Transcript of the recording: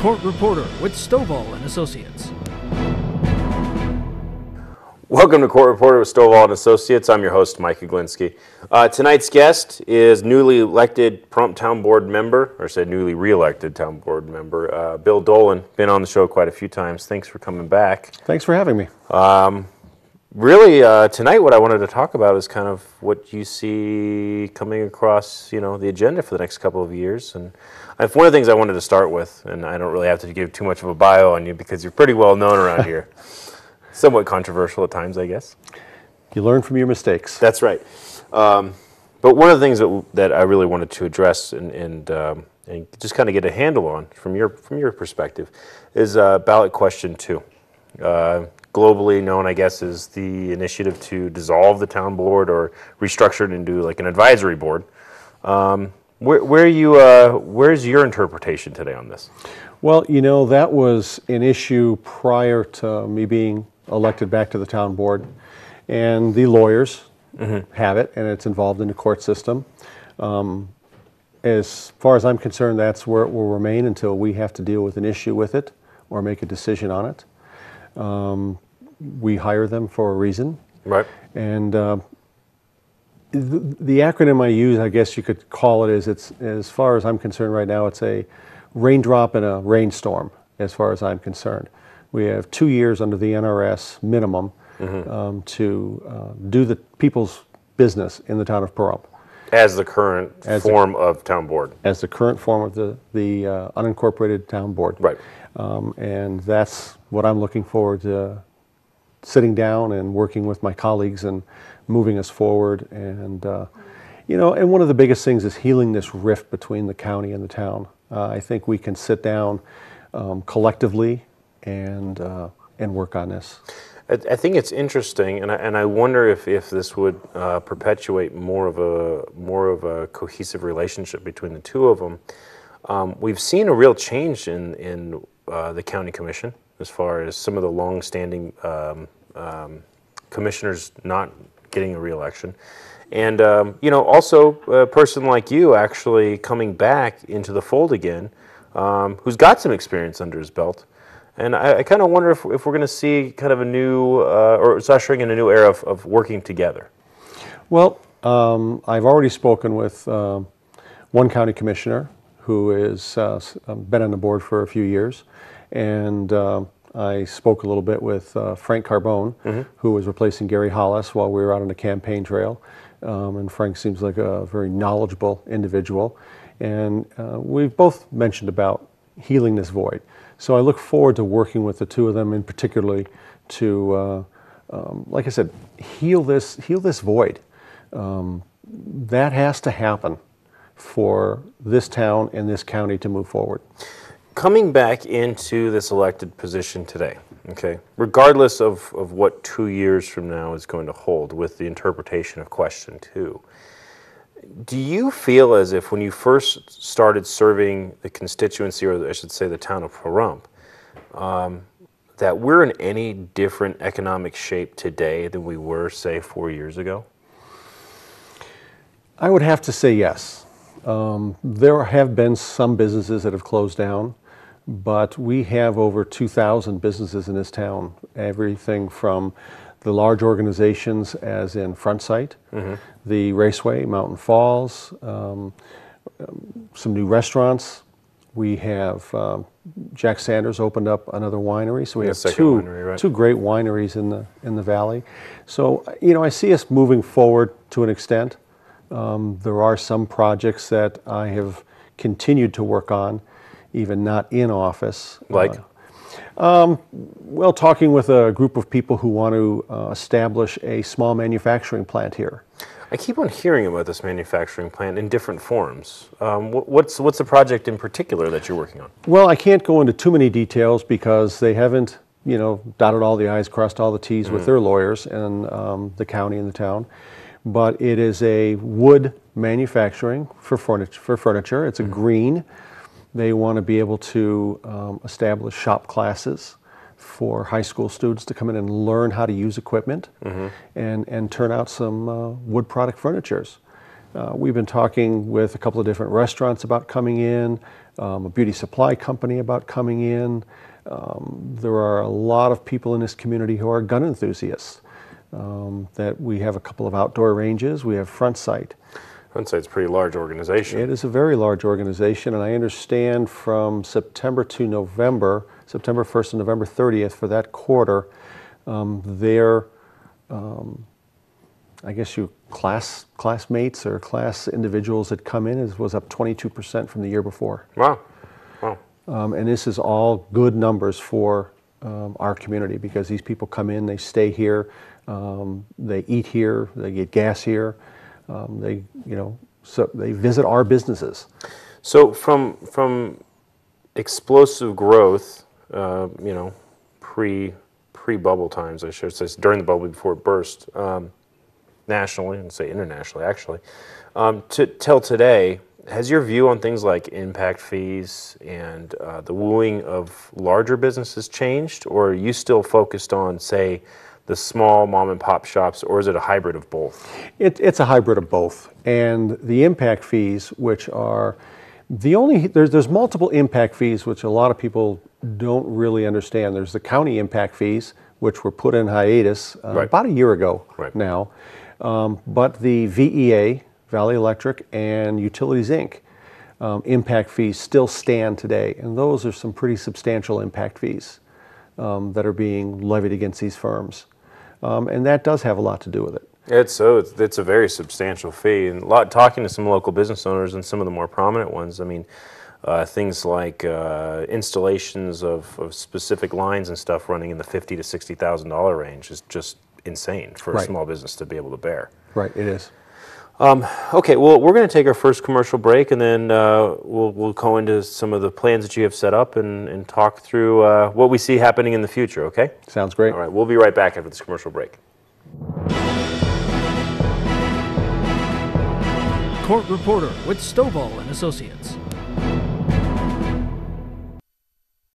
Court Reporter with Stovall and Associates. Welcome to Court Reporter with Stovall and Associates. I'm your host, Mike Oglinski. Tonight's guest is newly elected Pahrump Town Board member, or say newly re-elected Town Board member, Bill Dolan. Been on the show quite a few times. Thanks for coming back. Thanks for having me. Really, tonight what I wanted to talk about is kind of what you see coming across, the agenda for the next couple of years. And one of the things I wanted to start with, and I don't really have to give too much of a bio on you because you're pretty well known around here. Somewhat controversial at times, I guess. You learn from your mistakes. That's right. But one of the things that I really wanted to address and just kind of get a handle on from your perspective is ballot question 2. Globally known, I guess, as the initiative to dissolve the town board or restructure it into like an advisory board. Where's your interpretation today on this? Well, that was an issue prior to me being elected back to the town board, and the lawyers have it, and it's involved in the court system. As far as I'm concerned, that's where it will remain until we have to deal with an issue with it or make a decision on it. We hire them for a reason. Right. And the acronym I use, I guess you could call it, it's, as far as I'm concerned right now, it's a raindrop in a rainstorm, as far as I'm concerned. We have 2 years under the NRS minimum to do the people's business in the town of Pahrump. As the current form of town board. As the current form of the unincorporated town board. Right. And that's what I'm looking forward to, sitting down and working with my colleagues and moving us forward. And, and one of the biggest things is healing this rift between the county and the town. I think we can sit down collectively and work on this. I think it's interesting, and I wonder if this would perpetuate more of a cohesive relationship between the two of them. We've seen a real change in the county commission as far as some of the long-standing commissioners not getting a re-election, and also a person like you actually coming back into the fold again, who's got some experience under his belt. And I kind of wonder if we're going to see kind of a new, or it's ushering in a new era of working together. Well, I've already spoken with one county commissioner who has been on the board for a few years, and I spoke a little bit with Frank Carbone, who was replacing Gary Hollis while we were out on the campaign trail. And Frank seems like a very knowledgeable individual, and we've both mentioned about healing this void. So I look forward to working with the two of them, in particularly to, like I said, heal this void. That has to happen for this town and this county to move forward. Coming back into this elected position today, okay, regardless of what 2 years from now is going to hold with the interpretation of question 2, do you feel as if when you first started serving the constituency, or I should say the town of Pahrump, that we're in any different economic shape today than we were, say, 4 years ago? I would have to say yes. There have been some businesses that have closed down, but we have over 2,000 businesses in this town, everything from the large organizations as in Frontsight, the Raceway, Mountain Falls, some new restaurants. We have Jack Sanders opened up another winery, so we have two great wineries in the valley. So I see us moving forward to an extent. There are some projects that I have continued to work on, even not in office. Like? Well, talking with a group of people who want to establish a small manufacturing plant here. I keep on hearing about this manufacturing plant in different forms. What's the project in particular that you're working on? Well, I can't go into too many details because they haven't, dotted all the I's, crossed all the T's with their lawyers and the county and the town. But it is a wood manufacturing for furniture. It's a green. They want to be able to establish shop classes for high school students to come in and learn how to use equipment and turn out some wood product furnitures. We've been talking with a couple of different restaurants about coming in, a beauty supply company about coming in. There are a lot of people in this community who are gun enthusiasts. That we have a couple of outdoor ranges. We have Front Sight. Front Sight's a pretty large organization. It is a very large organization, and I understand from September to November, September 1st to November 30th for that quarter, their I guess classmates or class individuals that come in was up 22% from the year before. Wow. Wow. And this is all good numbers for our community, because these people come in, they stay here, they eat here, they get gas here, so they visit our businesses. So from explosive growth, pre-bubble times, I should say, during the bubble before it burst, nationally, and say internationally actually, till today, has your view on things like impact fees and the wooing of larger businesses changed, or are you still focused on, say, the small mom and pop shops, or is it a hybrid of both? It's a hybrid of both. And the impact fees, which are there's multiple impact fees, which a lot of people don't really understand. There's the county impact fees, which were put in hiatus about a year ago now. But the VEA, Valley Electric, and Utilities Inc. Impact fees still stand today, and those are some pretty substantial impact fees that are being levied against these firms, and that does have a lot to do with it. It's a very substantial fee, and talking to some local business owners and some of the more prominent ones. I mean, things like installations of specific lines and stuff running in the $50,000 to $60,000 range is just insane for a small business to be able to bear. Right, it is. Okay, well, we're going to take our first commercial break, and then we'll go into some of the plans that you have set up and talk through what we see happening in the future, okay? Sounds great. All right, we'll be right back after this commercial break. Court reporter with Stovall and Associates.